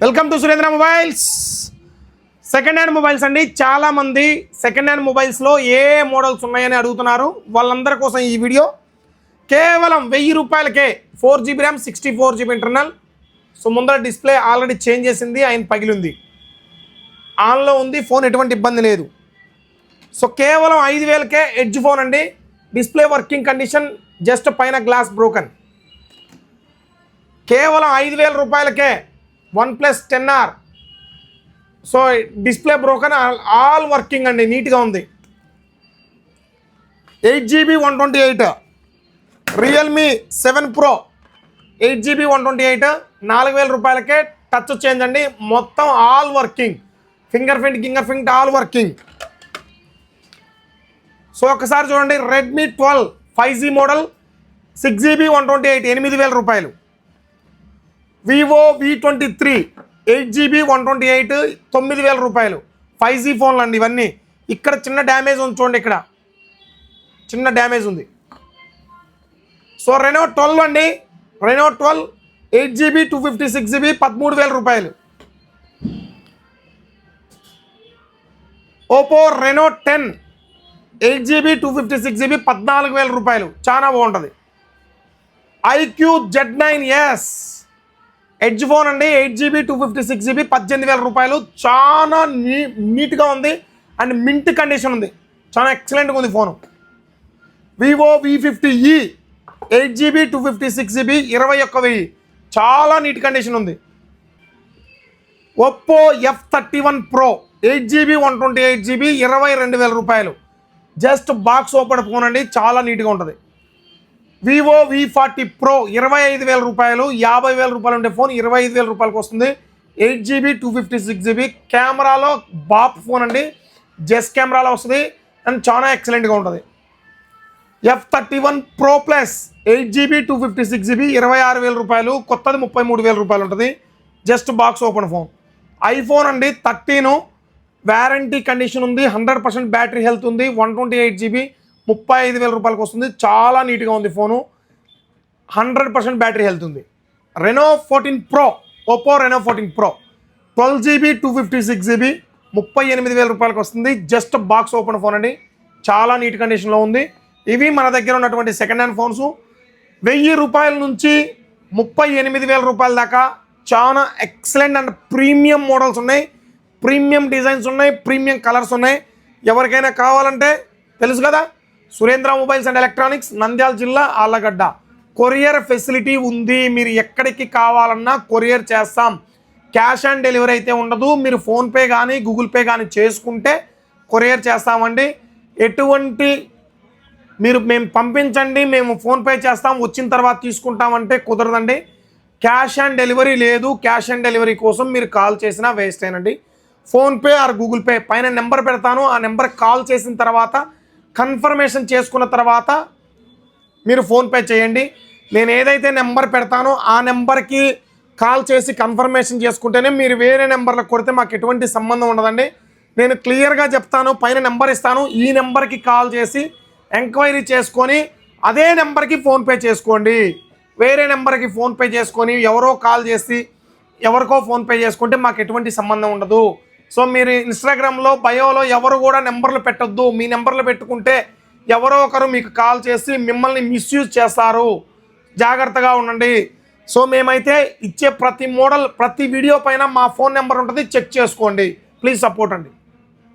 Welcome to Surendra mobiles. Second hand mobiles అండి. చాలామంది second hand మొబైల్స్లో ఏ models ఉన్నాయని అడుగుతున్నారు. వాళ్ళందరి కోసం ఈ వీడియో. కేవలం 1000 రూపాయలకే 4GB RAM 64GB internal. So ముందర డిస్ప్లే ఆల్రెడీ చేంజ్ చేసింది, ఆయన పగిలింది, ఆన్లో ఉంది, ఫోన్ ఎటువంటి ఇబ్బంది లేదు. సో కేవలం 5000కే ఎడ్జ్ ఫోన్ అండి. డిస్ప్లే వర్కింగ్ కండిషన్, జస్ట్ పైన గ్లాస్ బ్రోకన్. కేవలం 5000 రూపాయలకే OnePlus 10R. So display broken, all working అండి, నీట్గా ఉంది. 8GB 128 Realme 7 Pro 8GB 128 4000 రూపాయలకే టచ్ చేంజ్ అండి. మొత్తం all working, finger print all working. So ఒకసారి చూడండి, Redmi 12 5G మోడల్ 6GB 128 8000 రూపాయలు. Vivo V23 8GB 128 9000 రూపాయలు. 5G ఫోన్లు అండి ఇవన్నీ. ఇక్కడ చిన్న డ్యామేజ్ ఉంది చూడండి, ఇక్కడ చిన్న డ్యామేజ్ ఉంది. సో Reno 12 అండి, Reno 12 8GB 256GB 13000 రూపాయలు. Oppo Reno 10 8GB 256GB 14000 రూపాయలు. చాలా బాగుంటుంది. iQ Z9s ఎడ్జ్ ఫోన్ అండి, 8GB 256GB 18000 రూపాయలు. చాలా నీట్గా ఉంది అండ్ మింట్ కండిషన్ ఉంది, చాలా ఎక్సలెంట్గా ఉంది phone. Vivo V50e 8GB 256GB 21000, చాలా నీట్ కండిషన్ ఉంది. Oppo F31 Pro 8GB 128GB 22000 రూపాయలు. జస్ట్ బాక్స్ ఓపెన్ ఫోన్ అండి, చాలా నీట్గా ఉంటుంది. Vivo V40 Pro 25000 రూపాయలు. 50000 రూపాయలు ఉండే ఫోన్ 25000 రూపాయలకు వస్తుంది. 8GB 256GB కెమెరాలో బాప్ ఫోన్ అండి, జెస్ కెమెరాలో వస్తుంది అండ్ చాలా ఎక్సలెంట్గా ఉంటుంది. F31 Pro Plus 8GB 256GB 26000 రూపాయలు. కొత్తది 33000 రూపాయలు ఉంటుంది. Just box open phone. IPhone అండి 13 వారంటీ కండిషన్ ఉంది, 100% బ్యాటరీ హెల్త్ ఉంది, 128GB 35000 రూపాయలకు వస్తుంది. చాలా నీట్గా ఉంది ఫోను, 100% బ్యాటరీ హెల్త్ ఉంది. Reno 14 Pro Oppo Reno 14 Pro 12GB 256GB 38000 రూపాయలకు వస్తుంది. జస్ట్ బాక్స్ ఓపెన్ ఫోన్ అండి, చాలా నీట్ కండిషన్లో ఉంది. ఇవి మన దగ్గర ఉన్నటువంటి సెకండ్ హ్యాండ్ ఫోన్స్. 1000 రూపాయల నుంచి 38000 రూపాయల దాకా చాలా ఎక్సలెంట్ అండ్ ప్రీమియం మోడల్స్ ఉన్నాయి, ప్రీమియం డిజైన్స్ ఉన్నాయి, ప్రీమియం కలర్స్ ఉన్నాయి. ఎవరికైనా కావాలంటే తెలుసు కదా, Surendra mobiles and electronics, Nandyal జిల్లా, ఆళ్ళగడ్డ. కొరియర్ ఫెసిలిటీ ఉంది. మీరు ఎక్కడికి కావాలన్నా కొరియర్ చేస్తాం. క్యాష్ ఆన్ డెలివరీ అయితే ఉండదు. మీరు ఫోన్పే కానీ గూగుల్ పే కానీ చేసుకుంటే కొరియర్ చేస్తామండి. ఎటువంటి మేము పంపించండి, మేము ఫోన్పే చేస్తాం, వచ్చిన తర్వాత తీసుకుంటామంటే కుదరదండి. క్యాష్ ఆన్ డెలివరీ లేదు. క్యాష్ ఆన్ డెలివరీ కోసం మీరు కాల్ చేసినా వేస్ట్ అయినండి. ఫోన్పే ఆర్ గూగుల్ పే పైన నెంబర్ పెడతాను, ఆ నెంబర్కి కాల్ చేసిన తర్వాత కన్ఫర్మేషన్ చేసుకున్న తర్వాత మీరు ఫోన్పే చేయండి. నేను ఏదైతే నెంబర్ పెడతానో ఆ నెంబర్కి కాల్ చేసి కన్ఫర్మేషన్ చేసుకుంటేనే, మీరు వేరే నెంబర్లకు కొడితే మాకు ఎటువంటి సంబంధం ఉండదండి. నేను క్లియర్గా చెప్తాను, పైన నెంబర్ ఇస్తాను, ఈ నెంబర్కి కాల్ చేసి ఎంక్వైరీ చేసుకొని అదే నెంబర్కి ఫోన్పే చేసుకోండి. వేరే నెంబర్కి ఫోన్పే చేసుకొని ఎవరో కాల్ చేసి ఎవరికో ఫోన్పే చేసుకుంటే మాకు ఎటువంటి సంబంధం ఉండదు. సో మీరు ఇన్స్టాగ్రామ్లో బయోలో ఎవరు కూడా నెంబర్లు పెట్టొద్దు. మీ నెంబర్లు పెట్టుకుంటే ఎవరో ఒకరు మీకు కాల్ చేసి మిమ్మల్ని మిస్యూజ్ చేస్తారు. జాగ్రత్తగా ఉండండి. సో మేమైతే ఇచ్చే ప్రతి మోడల్, ప్రతి వీడియో పైన మా ఫోన్ నెంబర్ ఉంటుంది, చెక్ చేసుకోండి. ప్లీజ్ సపోర్ట్ అండి.